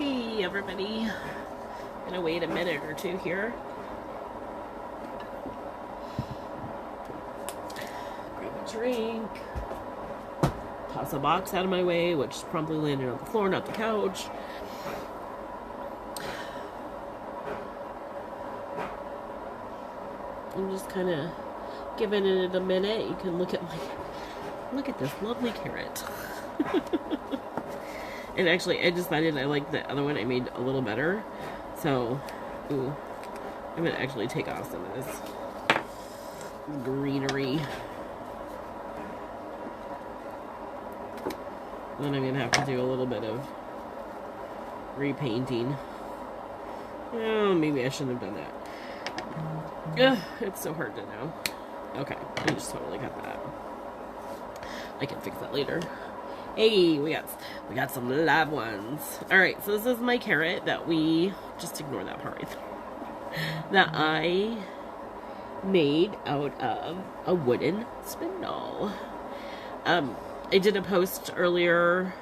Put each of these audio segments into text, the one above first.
Hey everybody, gonna wait a minute or two here. Grab a drink. Toss a box out of my way, which promptly landed on the floor, not the couch. I'm just kind of giving it a minute. You can look at this lovely carrot. And actually, I decided I like the other one I made a little better. So, ooh, I'm gonna actually take off some of this greenery. Then I'm gonna have to do a little bit of repainting. Oh, maybe I shouldn't have done that. Ugh, it's so hard to know. Okay, I just totally got that. I can fix that later. Hey, we got some live ones. Alright, so this is my carrot that we, just ignore that part right there, that I made out of a wooden spindle. I did a post earlier.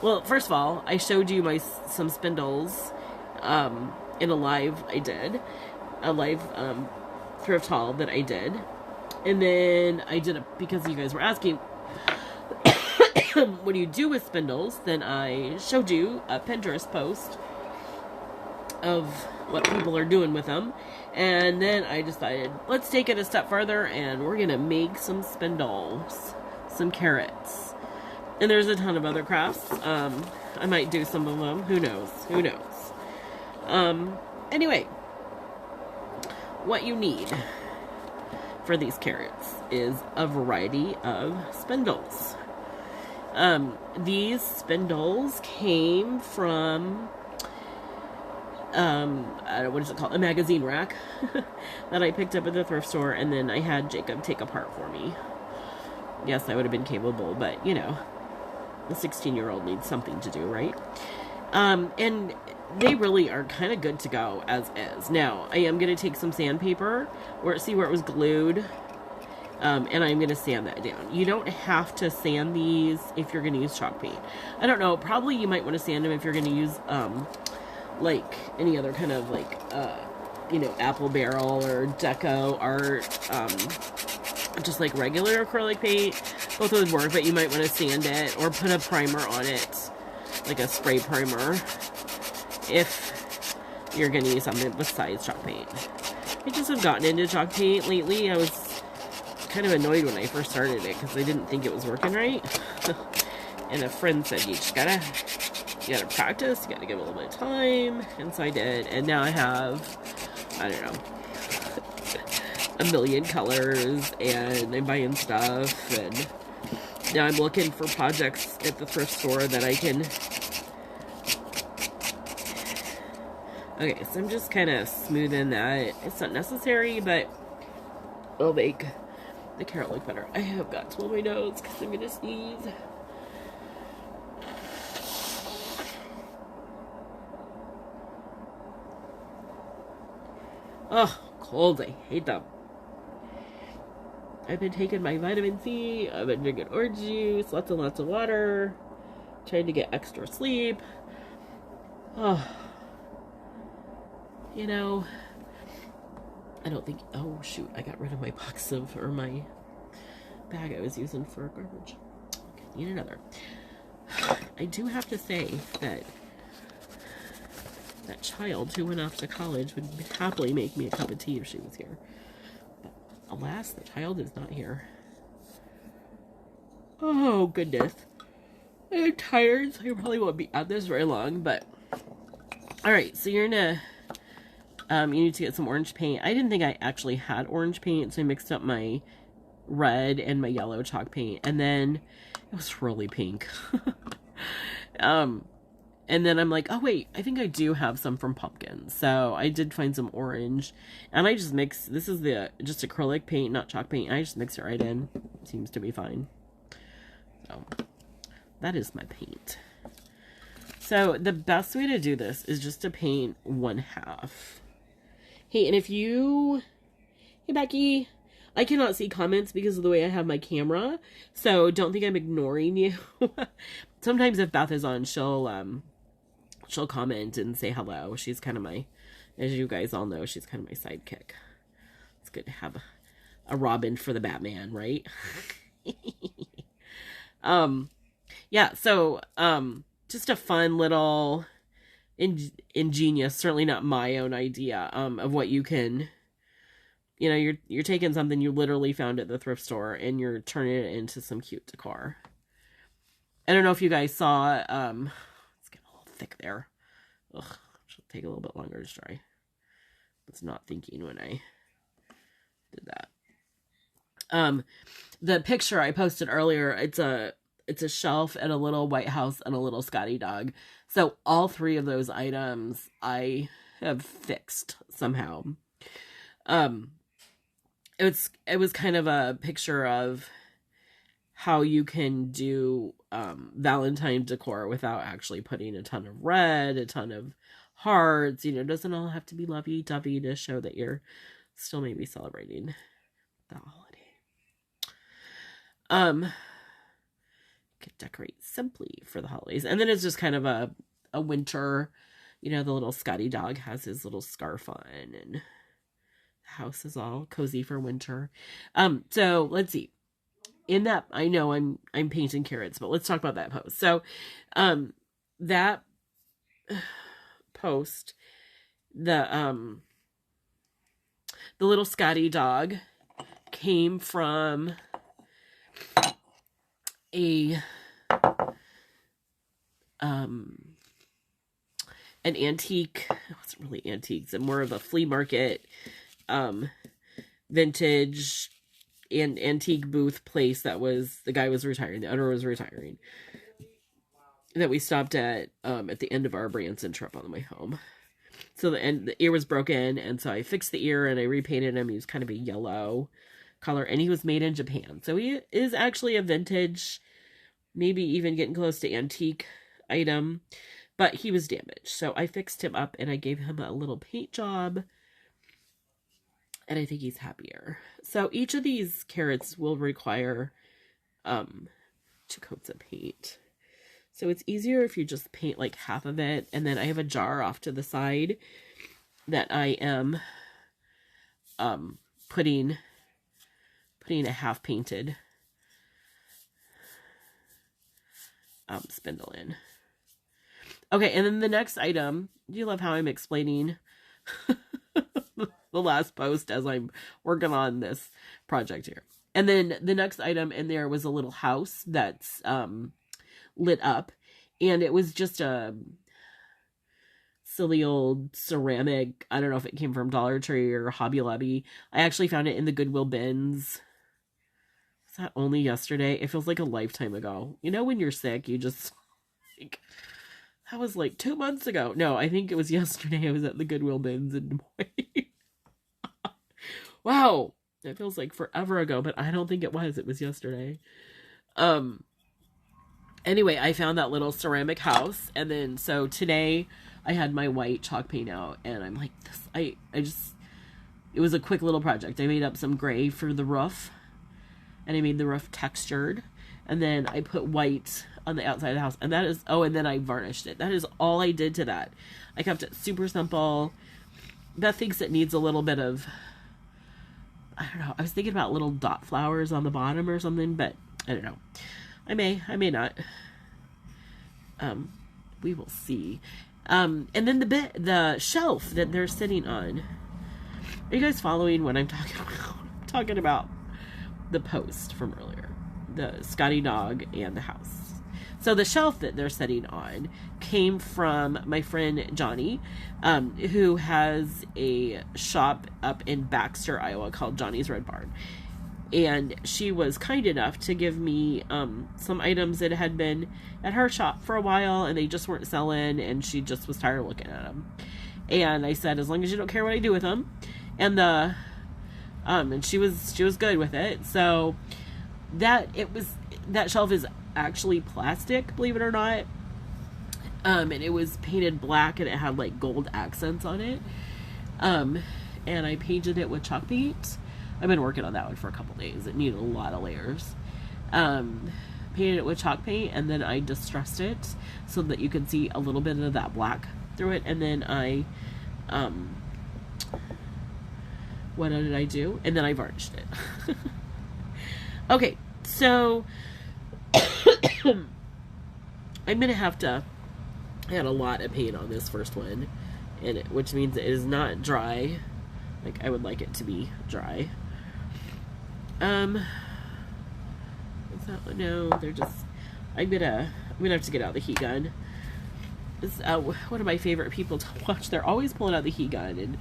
Well, first of all, I showed you some spindles in a live I did. A live thrift haul that I did. And then I did because you guys were asking, what do you do with spindles? Then I showed you a Pinterest post of what people are doing with them. And then I decided, let's take it a step further and we're going to make some spindles. Some carrots. And there's a ton of other crafts. I might do some of them. Who knows? Who knows? Anyway, what you need for these carrots is a variety of spindles. These spindles came from, what is it called? A magazine rack that I picked up at the thrift store, and then I had Jacob take apart for me. Yes, I would have been capable, but, you know, the 16-year-old needs something to do, right? And they really are kind of good to go as is. Now, I am going to take some sandpaper, see where it was glued, and I'm going to sand that down. You don't have to sand these if you're going to use chalk paint. I don't know, probably you might want to sand them if you're going to use, like, any other kind of, like, you know, apple barrel or deco art, just like regular acrylic paint. Both would work, but you might want to sand it or put a primer on it, like a spray primer, if you're going to use something besides chalk paint. I just have gotten into chalk paint lately. I was kind of annoyed when I first started it because I didn't think it was working right. And a friend said, you gotta practice, you gotta give it a little bit of time. And so I did, and now I have, I don't know, a million colors, and I'm buying stuff, and now I'm looking for projects at the thrift store that I can. Okay, so I'm just kind of smoothing that. It's not necessary, but it'll make the carrot look better. I have got to blow my nose because I'm gonna sneeze. Oh, cold. I hate them. I've been taking my vitamin C. I've been drinking orange juice. Lots and lots of water. Trying to get extra sleep. Oh. You know, I don't think... Oh, shoot. I got rid of my box of... Or my bag I was using for garbage. Okay, need another. I do have to say that that child who went off to college would happily make me a cup of tea if she was here. But alas, the child is not here. Oh, goodness. I'm tired, so I probably won't be at this very long, but... Alright, so you're gonna... you need to get some orange paint. I didn't think I actually had orange paint, so I mixed up my red and my yellow chalk paint, and then it was really pink. And then I'm like, oh wait, I think I do have some from pumpkin. So I did find some orange, and I just mix. This is just acrylic paint, not chalk paint. I just mix it right in. Seems to be fine. So that is my paint. So the best way to do this is just to paint one half. Hey, and if you... Hey, Becky. I cannot see comments because of the way I have my camera. So don't think I'm ignoring you. Sometimes if Beth is on, she'll she'll comment and say hello. She's kind of my, as you guys all know, she's kind of my sidekick. It's good to have a Robin for the Batman, right? Yeah, so just a fun little ingenious, certainly not my own idea of what you can, you know, you're taking something you literally found at the thrift store and you're turning it into some cute decor. I don't know if you guys saw, it's getting a little thick there. Ugh, should take a little bit longer to dry. I was not thinking when I did that. The picture I posted earlier, it's a shelf and a little white house and a little Scotty dog. So all three of those items I have fixed somehow. It was kind of a picture of how you can do Valentine decor without actually putting a ton of red, a ton of hearts. You know, it doesn't all have to be lovey-dovey to show that you're still maybe celebrating the holiday. Could decorate simply for the holidays. And then it's just kind of a winter, you know, the little Scotty dog has his little scarf on and the house is all cozy for winter. So let's see. In that, I know I'm painting carrots, but let's talk about that post. So, that post, the little Scotty dog came from an antique, it wasn't really antiques, and more of a flea market, vintage and antique booth place that was, the guy was retiring, the owner was retiring, that we stopped at the end of our Branson trip on the way home. So the ear was broken, and so I fixed the ear and I repainted him. He was kind of a yellow color, and he was made in Japan. So he is actually a vintage, maybe even getting close to antique item, but he was damaged. So I fixed him up and I gave him a little paint job, and I think he's happier. So each of these carrots will require 2 coats of paint. So it's easier if you just paint like half of it. And then I have a jar off to the side that I am putting a half painted spindle in. Okay, and then the next item, do you love how I'm explaining the last post as I'm working on this project here? And then the next item in there was a little house that's lit up, and it was just a silly old ceramic. I don't know if it came from Dollar Tree or Hobby Lobby. I actually found it in the Goodwill bins. Was that only yesterday? It feels like a lifetime ago. You know, when you're sick, you just like, that was like 2 months ago. No, I think it was yesterday. I was at the Goodwill bins in Des Moines. Wow, it feels like forever ago, but I don't think it was. It was yesterday. Anyway, I found that little ceramic house, and then so today I had my white chalk paint out, and I'm like, this, it was a quick little project. I made up some gray for the roof, and I made the roof textured, and then I put white on the outside of the house, and that is, oh, and then I varnished it. That is all I did to that. I kept it super simple. Beth thinks it needs a little bit of, I don't know, I was thinking about little dot flowers on the bottom or something, but I don't know. I may not. We will see. And then the shelf that they're sitting on. Are you guys following what I'm talking about? I'm talking about the post from earlier. The Scotty dog and the house. So the shelf that they're sitting on came from my friend Johnny, who has a shop up in Baxter, Iowa called Johnny's Red Barn. And she was kind enough to give me some items that had been at her shop for a while, and they just weren't selling, and she just was tired of looking at them. And I said, as long as you don't care what I do with them, and and she was good with it. So that shelf is actually plastic, believe it or not. And it was painted black, and it had like gold accents on it. And I painted it with chalk paint. I've been working on that one for a couple days. It needed a lot of layers. But painted it with chalk paint, and then I distressed it so that you can see a little bit of that black through it, and then I, what did I do? And then I varnished it. Okay, so I'm gonna have to add a lot of paint on this first one, and which means it is not dry like I would like it to be dry. Is that, no, they're just, I'm gonna have to get out the heat gun. It's one of my favorite people to watch. They're always pulling out the heat gun, and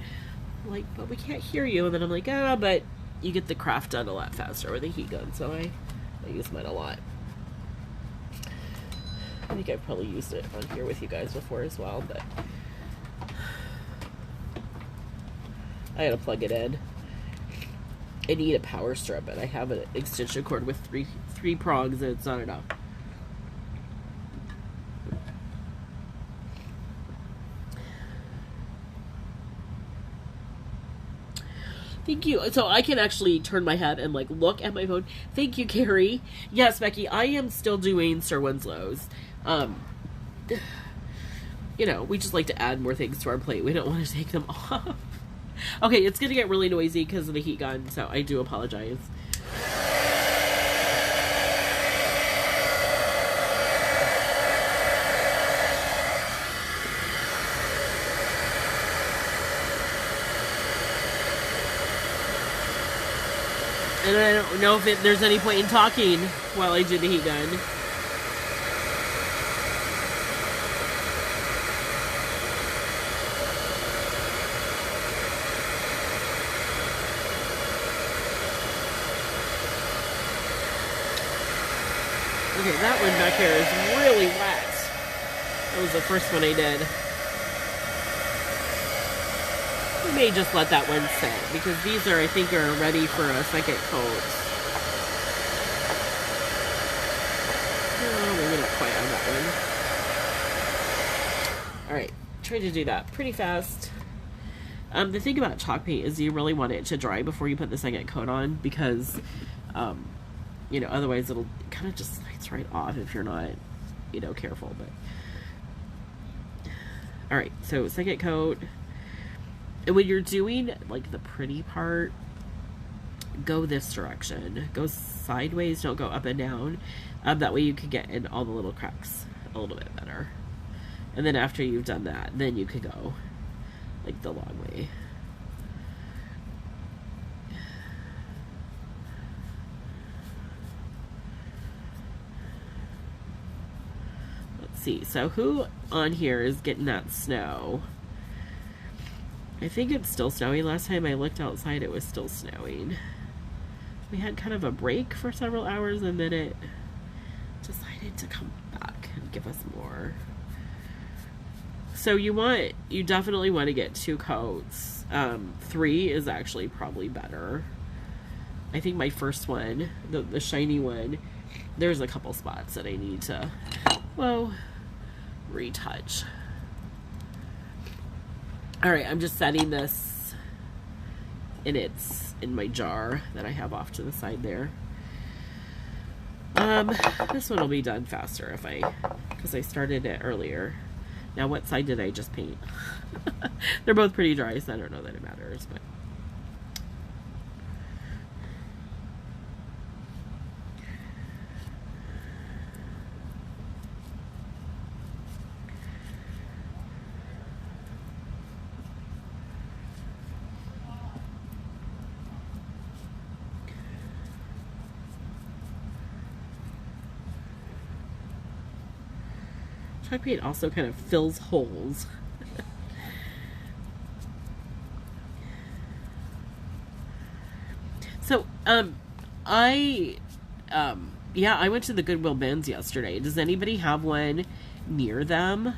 I'm like, but we can't hear you. And then I'm like, but you get the craft done a lot faster with a heat gun, so I use mine a lot. I think I've probably used it on here with you guys before as well, but I gotta plug it in. I need a power strip, but I have an extension cord with three prongs, and it's not enough. Thank you. So I can actually turn my head and like look at my phone. Thank you, Carrie. Yes, Becky, I am still doing Sir Winslow's. You know, we just like to add more things to our plate. We don't want to take them off. Okay, it's gonna get really noisy because of the heat gun, so I do apologize. And I don't know if there's any point in talking while I do the heat gun. Okay, that one back here is really wet. That was the first one I did. We may just let that one sit, because these are, I think, are ready for a second coat. Oh, maybe not quite on that one. Alright, try to do that pretty fast. The thing about chalk paint is you really want it to dry before you put the second coat on, because, you know, otherwise it'll kind of just slides right off if you're not, you know, careful. But alright, so second coat. And when you're doing like the pretty part, go this direction. Go sideways, don't go up and down. That way you can get in all the little cracks a little bit better. And then after you've done that, then you can go like the long way. Let's see. So who on here is getting that snow? I think it's still snowing. Last time I looked outside, it was still snowing. We had kind of a break for several hours, and then it decided to come back and give us more. So you definitely want to get 2 coats. 3 is actually probably better. I think my first one, the shiny one, there's a couple spots that I need to, well, retouch. Alright, I'm just setting this in my jar that I have off to the side there. This one will be done faster because I started it earlier. Now, what side did I just paint? They're both pretty dry, so I don't know that it matters, but chalk paint also kind of fills holes. So, yeah, I went to the Goodwill bins yesterday. Does anybody have one near them?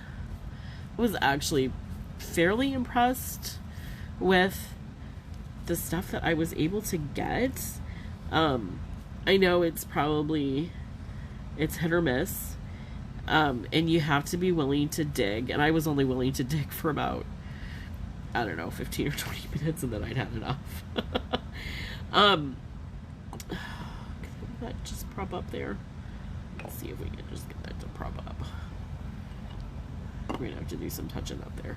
I was actually fairly impressed with the stuff that I was able to get. I know it's hit or miss. And you have to be willing to dig, and I was only willing to dig for about, I don't know, 15 or 20 minutes, and then I'd had enough. Can that just prop up there? Let's see if we can just get that to prop up. We're going to have to do some touching up there.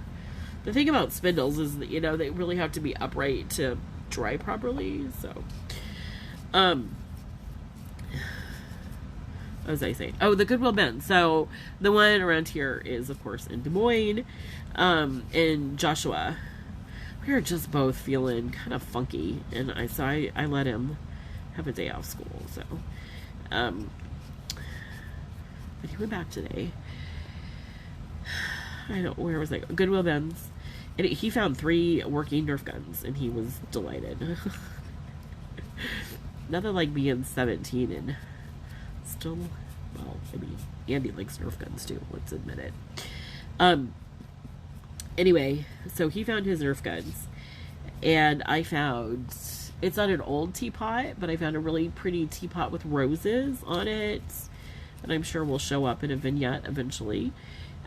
The thing about spindles is that, you know, they really have to be upright to dry properly. So, what was I saying? Oh, the Goodwill bin. So, the one around here is, of course, in Des Moines, in Joshua. We were just both feeling kind of funky, and I let him have a day off school. So, but he went back today. I don't, where was I? Goodwill bins. And he found 3 working Nerf guns, and he was delighted. Nothing like being 17 and still, well, I mean, Andy likes Nerf guns too, let's admit it. Anyway, so he found his Nerf guns, and I found, it's not an old teapot, but I found a really pretty teapot with roses on it, and I'm sure will show up in a vignette eventually.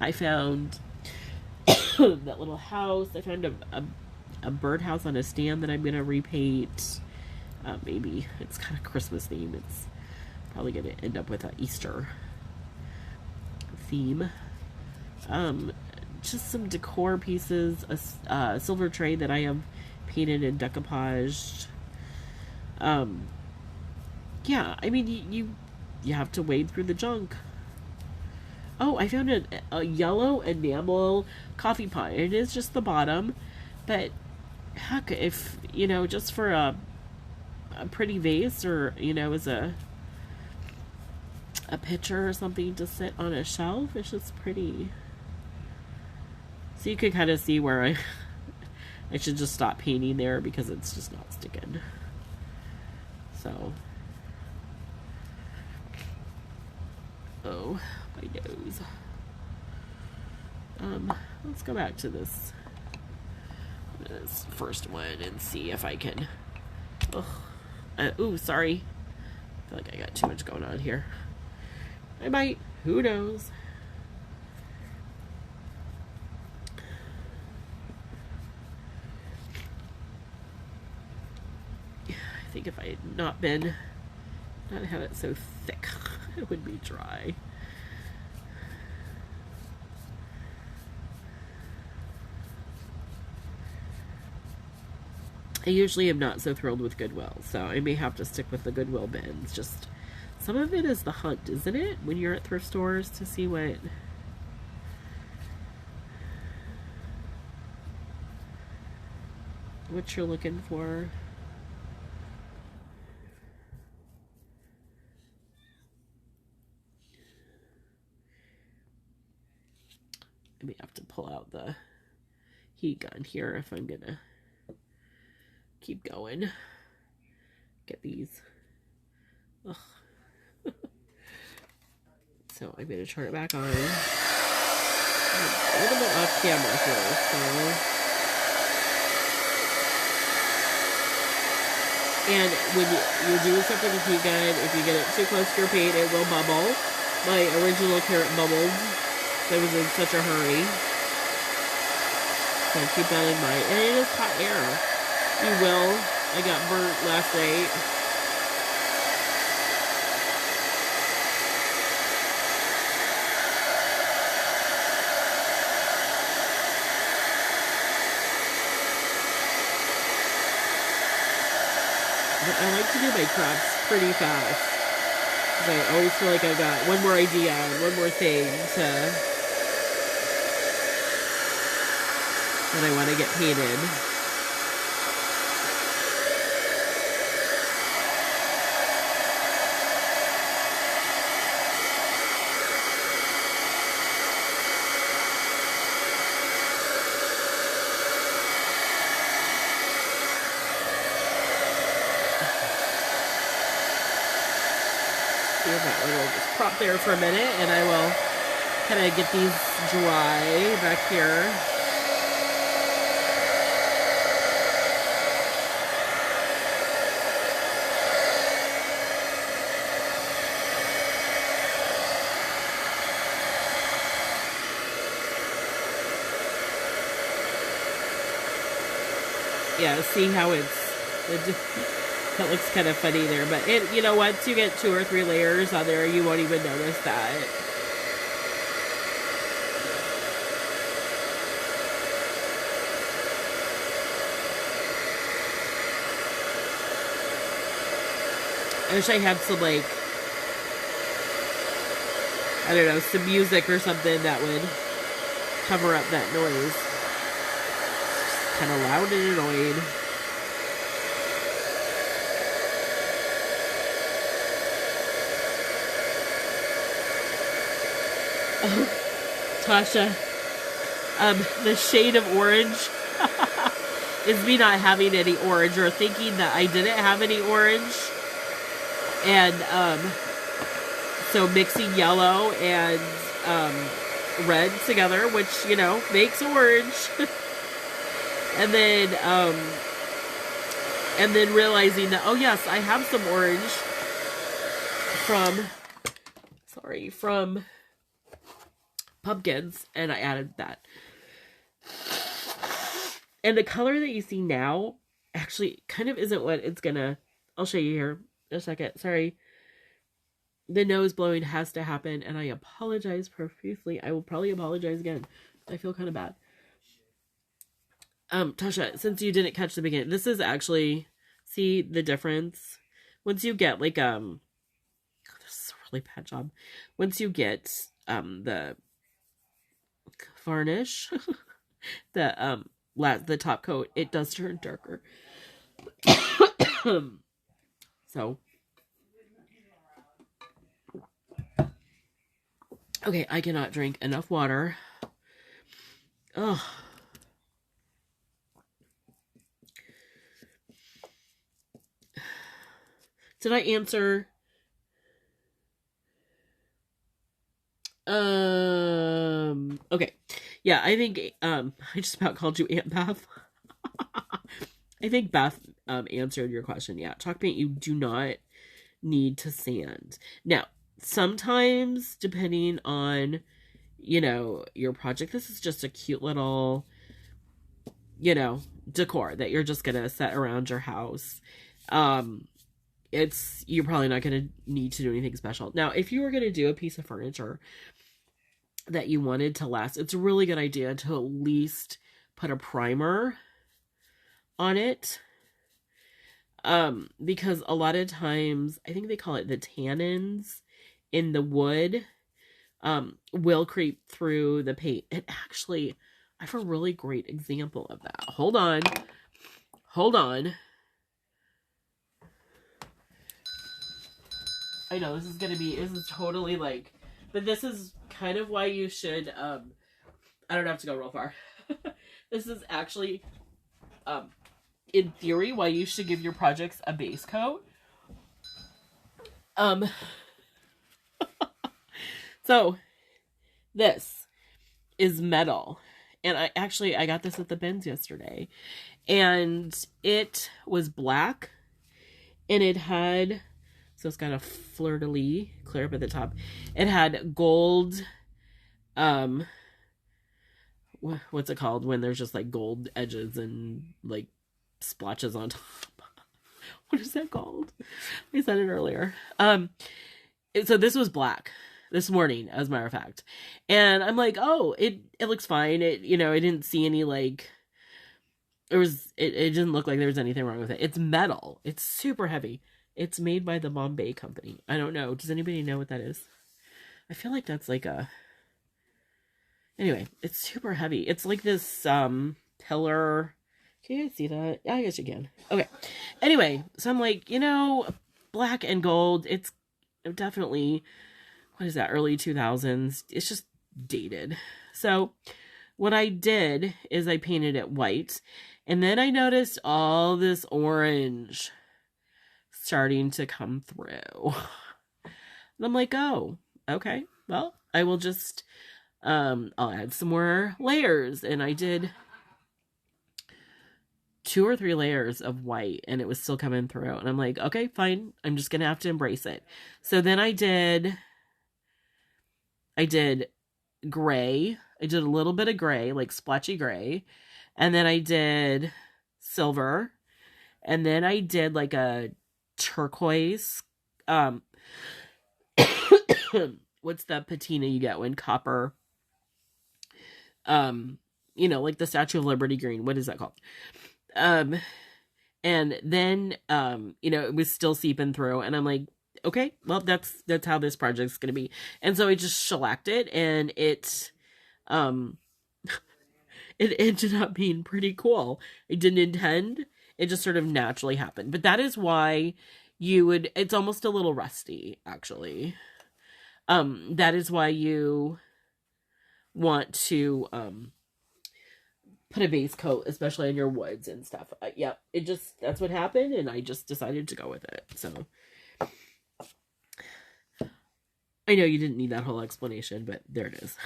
I found that little house. I found a birdhouse on a stand that I'm going to repaint. Maybe it's kind of Christmas theme. It's probably going to end up with an Easter theme. Just some decor pieces, a silver tray that I have painted and decoupaged. Yeah, I mean, you have to wade through the junk. Oh, I found a yellow enamel coffee pot. It is just the bottom, but heck, if, you know, just for a pretty vase, or, you know, as a picture or something to sit on a shelf, it's just pretty. So you can kind of see where I should just stop painting there because it's just not sticking. So, oh, my nose. Let's go back to this first one and see if I can. Ooh, sorry. I feel like I got too much going on here. I might. Who knows? I think if I had not had it so thick, it would be dry. I usually am not so thrilled with Goodwill, so I may have to stick with the Goodwill bins. Just some of it is the hunt, isn't it? When you're at thrift stores to see what you're looking for. I may have to pull out the heat gun here if I'm gonna keep going. Get these. Ugh. So I'm gonna turn it back on. I'm a little bit off camera here, so. And when you're doing something with heat gun, if you get it too close to your paint, it will bubble. My original carrot bubbled. I was in such a hurry. So keep that in mind. And it is hot air. You will. I got burnt last night. But I like to do my crafts pretty fast. Because I always feel like I've got one more idea and one more thing that I want to get painted. That one will just prop there for a minute, and I will kind of get these dry back here. Yeah, see how it's That looks kind of funny there, but you know, once you get 2 or 3 layers on there, you won't even notice that. I wish I had some, like, I don't know, some music or something that would cover up that noise. It's kind of loud and annoying. Oh, Tasha, the shade of orange is me not having any orange or thinking that I didn't have any orange. And, so mixing yellow and, red together, which, you know, makes orange. and then realizing that, oh yes, I have some orange from pumpkins, and I added that. And the color that you see now actually kind of isn't what it's gonna, I'll show you here in a second. Sorry. The nose blowing has to happen, and I apologize profusely. I will probably apologize again. I feel kind of bad. Tasha, since you didn't catch the beginning, this is actually, see the difference? Once you get, like, this is a really bad job. Once you get, the varnish, the top coat, it does turn darker. So, okay, I cannot drink enough water. Ugh. Did I answer? Okay. Yeah, I think, I just about called you Aunt Beth. I think Beth, answered your question. Yeah, chalk paint, you do not need to sand. Now, sometimes, depending on, you know, your project, this is just a cute little, you know, decor that you're just gonna set around your house. You're probably not gonna need to do anything special. Now, if you were gonna do a piece of furniture that you wanted to last, it's a really good idea to at least put a primer on it. Because a lot of times, I think they call it the tannins in the wood, will creep through the paint. And actually, I have a really great example of that. Hold on. I know this is totally like, but this is kind of why you should, I don't have to go real far. This is actually, in theory, why you should give your projects a base coat. So this is metal, and I got this at the bins yesterday, and it was black, and it had, so it's got a fleur-de-lis clear up at the top. It had gold, what's it called when there's just like gold edges and like splotches on top? What is that called? I said it earlier. So this was black this morning, as a matter of fact. And I'm like, oh, it looks fine. I didn't see any, like, it didn't look like there was anything wrong with it. It's metal. It's super heavy. It's made by the Bombay company. I don't know. Does anybody know what that is? I feel like that's like anyway, it's super heavy. It's like this, pillar. Can you guys see that? Yeah, I guess you can. Okay. Anyway, so I'm like, black and gold. It's definitely, what is that, early 2000s. It's just dated. So what I did is I painted it white. And then I noticed all this orange starting to come through. And I'm like, oh, okay. Well, I will just, I'll add some more layers. And I did 2 or 3 layers of white, and it was still coming through. And I'm like, okay, fine. I'm just going to have to embrace it. So then I did gray. I did a little bit of gray, like splotchy gray. And then I did silver. And then I did like a turquoise. What's the patina you get when copper? Like the Statue of Liberty green. What is that called? And then, it was still seeping through, and I'm like, okay, well, that's how this project's going to be. And so I just shellacked it, and it ended up being pretty cool. I didn't intend. It just sort of naturally happened. But that is why it's almost a little rusty, actually. That is why you want to, put a base coat, especially on your woods and stuff. Yep, that's what happened, and I just decided to go with it. So I know you didn't need that whole explanation, but there it is.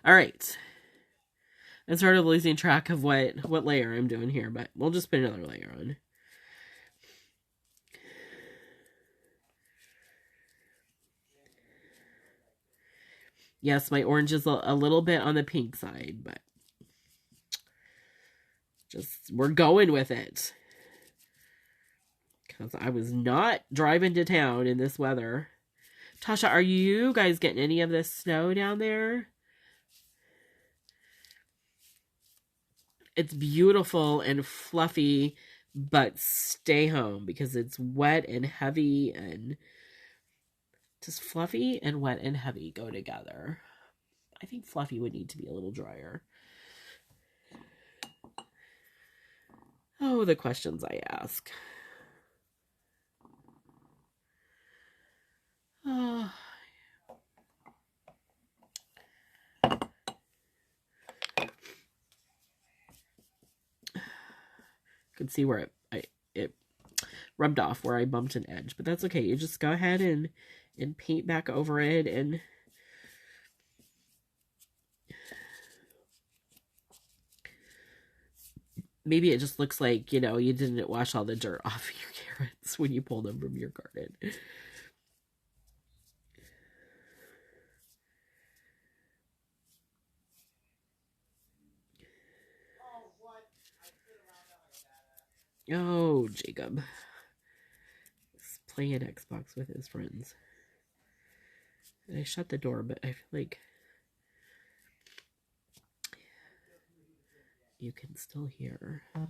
All right. I'm sort of losing track of what layer I'm doing here, but we'll just put another layer on. Yes, my orange is a little bit on the pink side, but we're going with it. Because I was not driving to town in this weather. Tasha, are you guys getting any of this snow down there? It's beautiful and fluffy, but stay home because it's wet and heavy, and just fluffy and wet and heavy go together. I think fluffy would need to be a little drier. Oh, the questions I ask. Oh. Could see where it rubbed off where I bumped an edge, but that's okay. You just go ahead and paint back over it, and maybe it just looks like, you didn't wash all the dirt off your carrots when you pulled them from your garden. Oh, Jacob. He's playing Xbox with his friends. And I shut the door, but I feel like you can still hear. All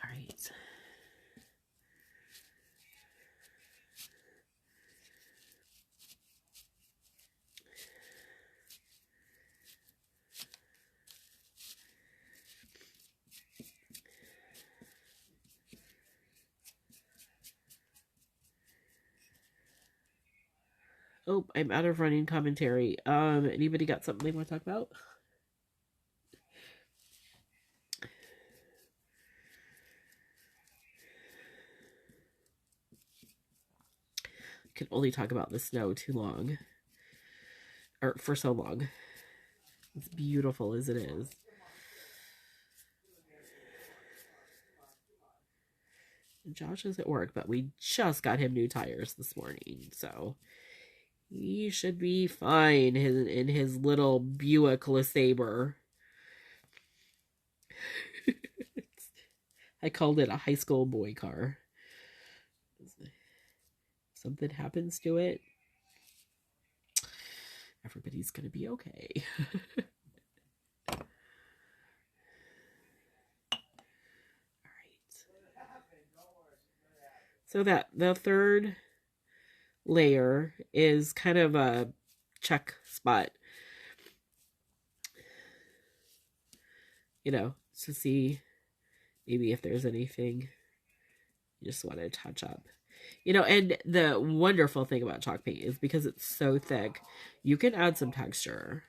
right. Oh, I'm out of running commentary. Anybody got something they want to talk about? I can only talk about the snow too long. Or for so long. As beautiful as it is. Josh is at work, but we just got him new tires this morning, so he should be fine in his little Buick LeSabre. I called it a high school boy car. If something happens to it, everybody's gonna be okay. So the third layer is kind of a check spot, to see maybe if there's anything you just want to touch up. And the wonderful thing about chalk paint is because it's so thick, you can add some texture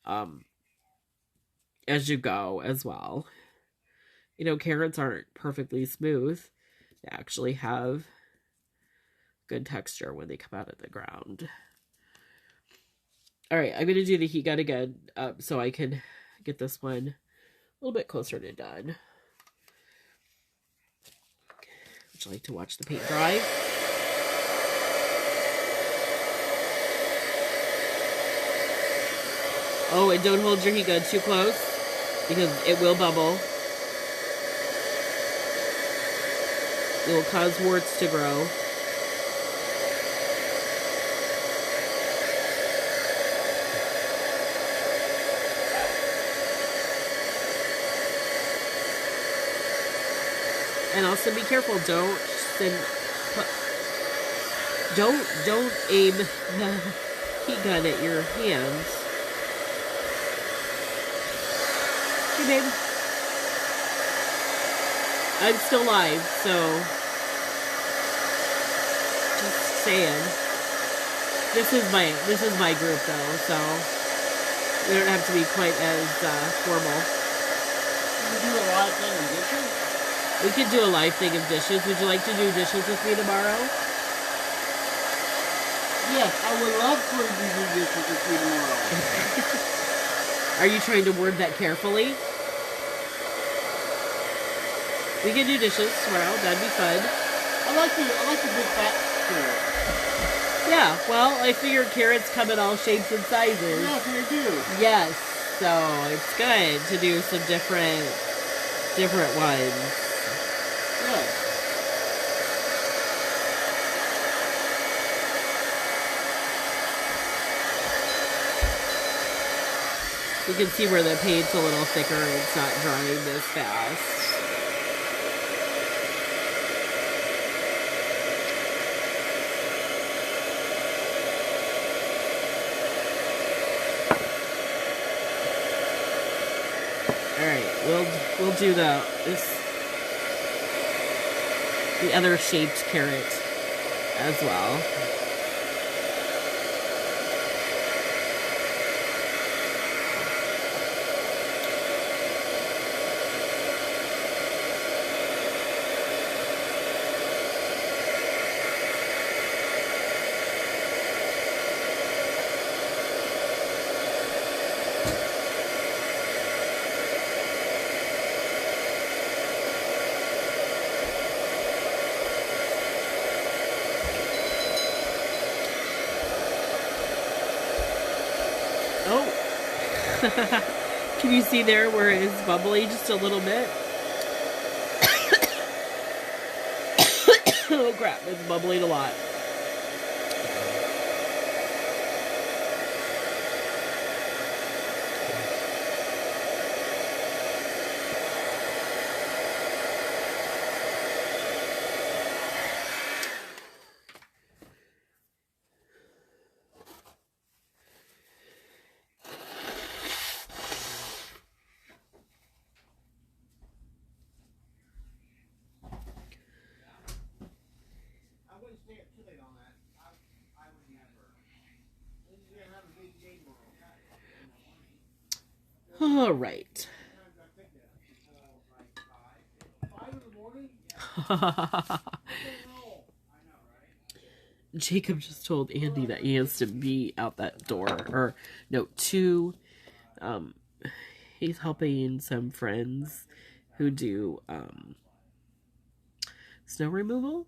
as you go as well. Carrots aren't perfectly smooth. They actually have good texture when they come out of the ground. All right, I'm going to do the heat gun again so I can get this one a little bit closer to done. Would you like to watch the paint dry? Oh, and don't hold your heat gun too close because it will bubble. It will cause warts to grow. And also be careful, don't aim the heat gun at your hands. Hey babe. I'm still live, so just saying. This is my group though, so we don't have to be quite as formal. Can we do a live thing of dishes? We could do a live thing of dishes. Would you like to do dishes with me tomorrow? Yes, I would love for you to do dishes with me tomorrow. Are you trying to word that carefully? We can do dishes tomorrow. That'd be fun. I like the big fat carrot. Yeah, well, I figure carrots come in all shapes and sizes. Yes, they do. Yes, so it's good to do some different ones. Yes. You can see where the paint's a little thicker and it's not drying as fast. Alright, we'll do the other shaped carrot as well. Oh, can you see there where it is bubbly just a little bit? Oh crap, it's bubbling a lot. All right. Jacob just told Andy that he has to be out that door, or no, he's helping some friends who do snow removal.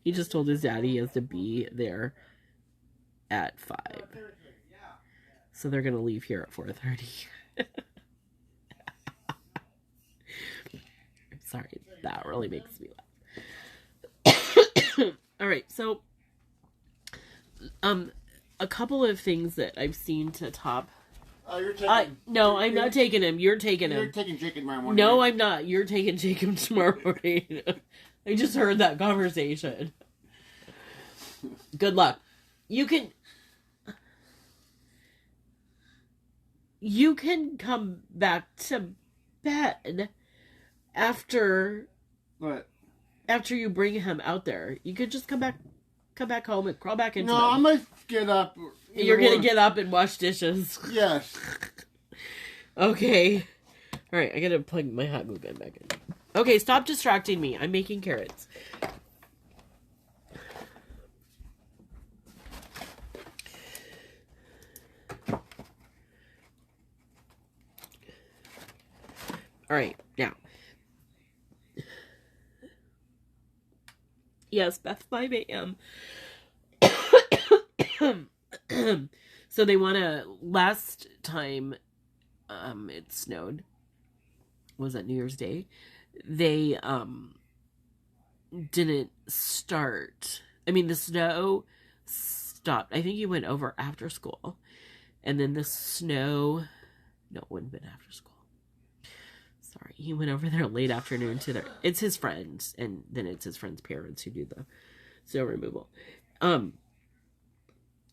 He just told his dad he has to be there at 5. So they're going to leave here at 4:30. I'm sorry, that really makes me laugh. All right, so a couple of things that I've seen to top. You're taking. No, I'm not taking him. You're taking him. You're taking Jacob tomorrow morning. No, I'm not. You're taking Jacob tomorrow morning. I just heard that conversation. Good luck. You can come back to bed after. What? After you bring him out there, you could just come back home and crawl back into. No, I might get up. You're gonna get up and wash dishes. Yes. Okay. All right, I gotta plug my hot glue gun back in. Okay, stop distracting me. I'm making carrots. All right, now. Yes, Beth 5 a.m. So they want to, last time it snowed, was that New Year's Day? They didn't start. I mean, the snow stopped. I think he went over after school. And then the snow, no, it wouldn't have been after school. Sorry, he went over there late afternoon to it's his friends, and then it's his friends' parents who do the snow removal.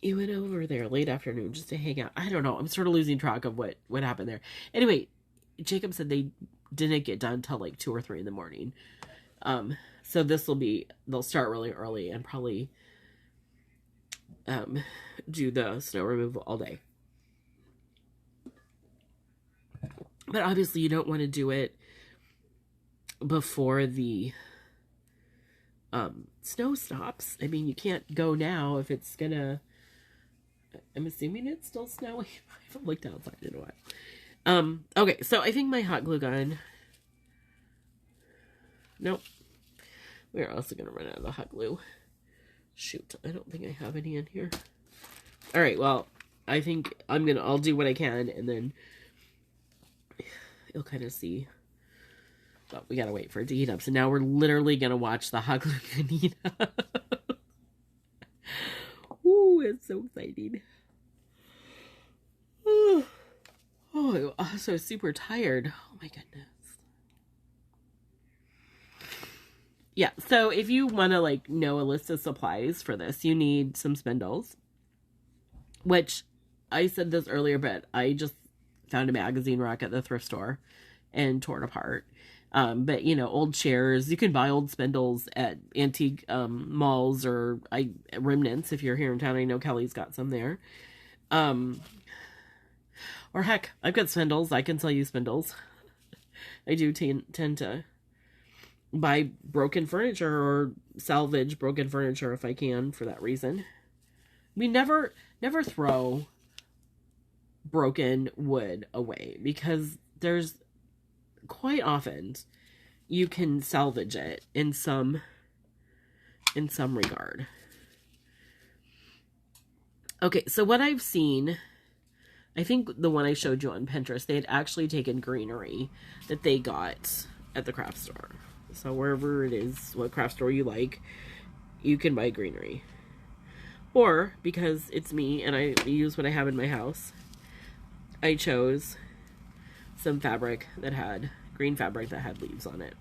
He went over there late afternoon just to hang out. I don't know. I'm sort of losing track of what happened there. Anyway, Jacob said they didn't get done till like 2 or 3 in the morning. So they'll start really early and probably do the snow removal all day. But obviously you don't want to do it before the snow stops. I mean, you can't go now if it's gonna... I'm assuming it's still snowing. I haven't looked outside in a while. Okay, so I think my hot glue gun... Nope. We're also gonna run out of the hot glue. Shoot, I don't think I have any in here. Alright, well, I think I'll do what I can, and then you'll kind of see. But we gotta wait for it to heat up. So now we're literally gonna watch the hot glue gun heat up. Ooh, it's so exciting. Oh, I'm also super tired. Oh my goodness. Yeah, so if you want to, like, know a list of supplies for this, you need some spindles. Which, I said this earlier, but I just found a magazine rack at the thrift store and tore it apart. But, you know, old chairs. You can buy old spindles at antique malls or Remnants. If you're here in town, I know Kelly's got some there. Or heck, I've got spindles. I can sell you spindles. I do tend to buy broken furniture or salvage broken furniture if I can for that reason. We never throw broken wood away because there's quite often you can salvage it in some regard. Okay, so what I've seen, I think the one I showed you on Pinterest, they had actually taken greenery that they got at the craft store. So wherever it is, what craft store you like, you can buy greenery. Or, because it's me and I use what I have in my house, I chose some fabric that had, green fabric that had leaves on it.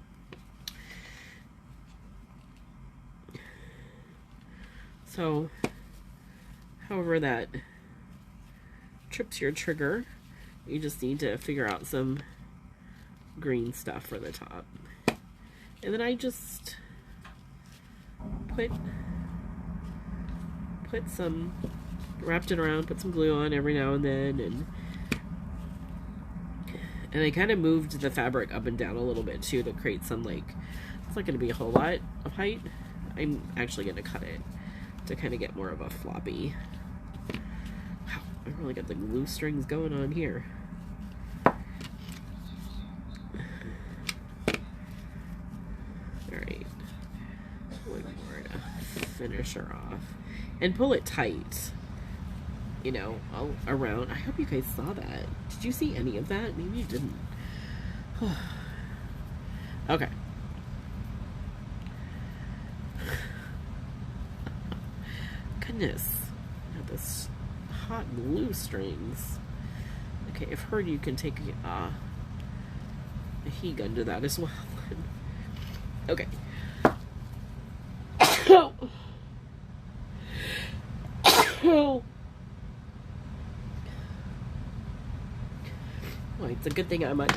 So, however that trips your trigger, you just need to figure out some green stuff for the top. And then I just wrapped it around, put some glue on every now and then, and I kind of moved the fabric up and down a little bit too to create some, like, it's not going to be a whole lot of height. I'm actually going to cut it to kind of get more of a floppy. Wow, I really got the glue strings going on here. Alright, one more to finish her off. And pull it tight, you know, all around. I hope you guys saw that. Did you see any of that? Maybe you didn't. Okay. Goodness. Got this hot glue strings. Okay, I've heard you can take a heat gun to that as well. Okay. Oh, it's a good thing I'm on.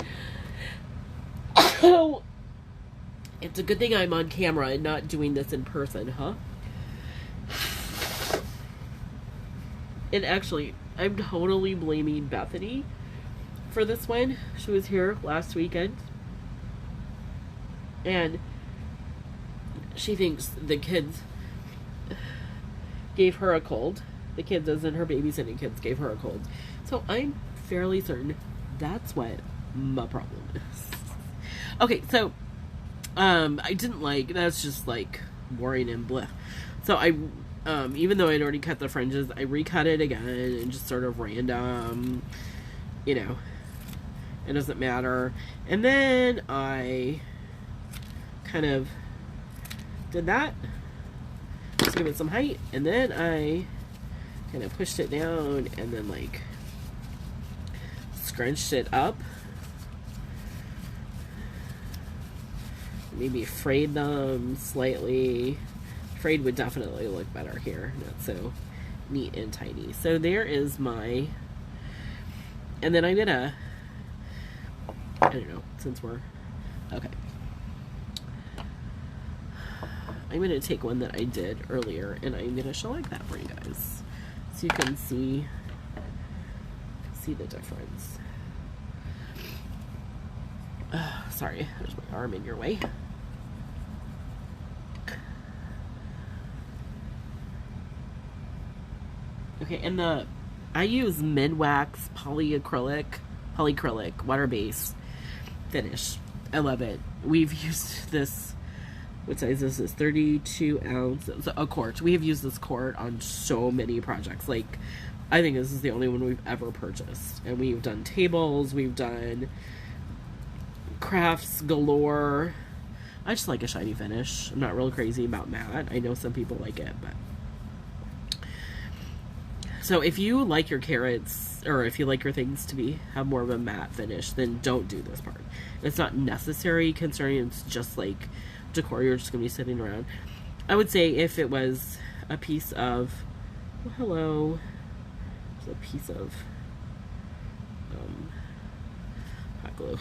Oh, it's a good thing I'm on camera and not doing this in person, huh? And actually, I'm totally blaming Bethany for this one. She was here last weekend, and she thinks the kids gave her a cold. The kids, as in her babysitting kids, gave her a cold. So I'm fairly certain that's what my problem is. Okay, so I didn't like, that's just like boring and blah. So Even though I'd already cut the fringes, I recut it again and just sort of random, you know, it doesn't matter. And then I kind of did that, just give it some height, and then I kind of pushed it down and then like scrunched it up. Maybe frayed them slightly. Frayed would definitely look better here, not so neat and tidy. So there is my, and then I'm gonna, I don't know, since we're, okay. I'm gonna take one that I did earlier and I'm gonna shellac that for you guys. So you can see the difference. Sorry, there's my arm in your way. Okay, and I use Minwax polyacrylic water-based finish. I love it. We've used this, what size is this? 32 ounce, a quart. We have used this quart on so many projects. Like, I think this is the only one we've ever purchased. And we've done tables, we've done crafts galore. I just like a shiny finish. I'm not real crazy about matte. I know some people like it, but so if you like your carrots, or if you like your things to have more of a matte finish, then don't do this part. It's not necessary concerning it's just like decor. You're just gonna be sitting around. I would say if it was a piece of, oh, hello, it's a piece of hot glue.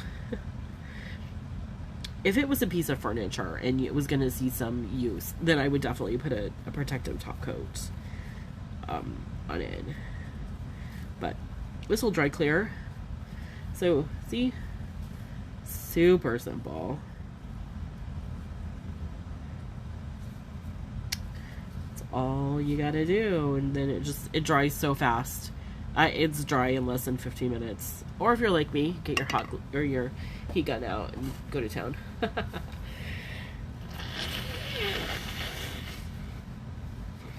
If it was a piece of furniture and it was gonna see some use, then I would definitely put a protective top coat on it. But this will dry clear. So see, super simple. That's all you gotta do, and then it dries so fast. It's dry in less than 15 minutes. Or if you're like me, get your your heat gun out and go to town.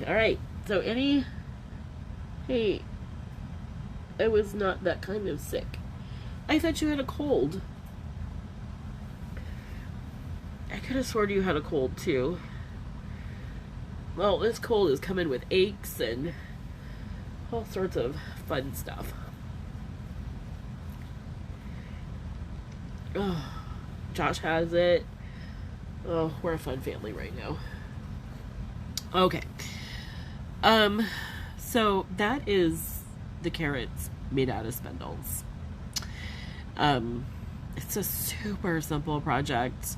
All right. So hey, I was not that kind of sick. I thought you had a cold. I could have sworn you had a cold too. Well, this cold is coming with aches and all sorts of fun stuff. Oh, Josh has it. Oh, we're a fun family right now. Okay. So that is the carrots made out of spindles. It's a super simple project,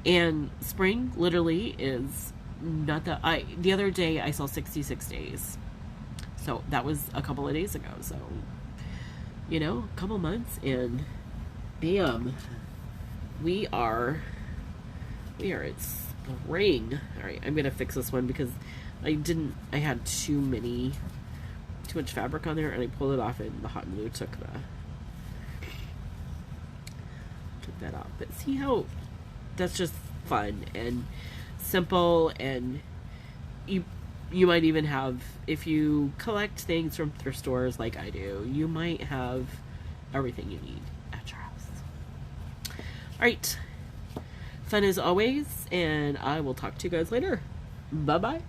and spring literally is not that. The other day I saw 66 days, so that was a couple of days ago. So, you know, a couple months and bam, we are at spring. All right, I'm gonna fix this one because I had too much fabric on there, and I pulled it off, and the hot glue took that off. But see how that's just fun and simple, and you might even have, if you collect things from thrift stores like I do, you might have everything you need at your house. All right, fun as always, and I will talk to you guys later. Bye bye.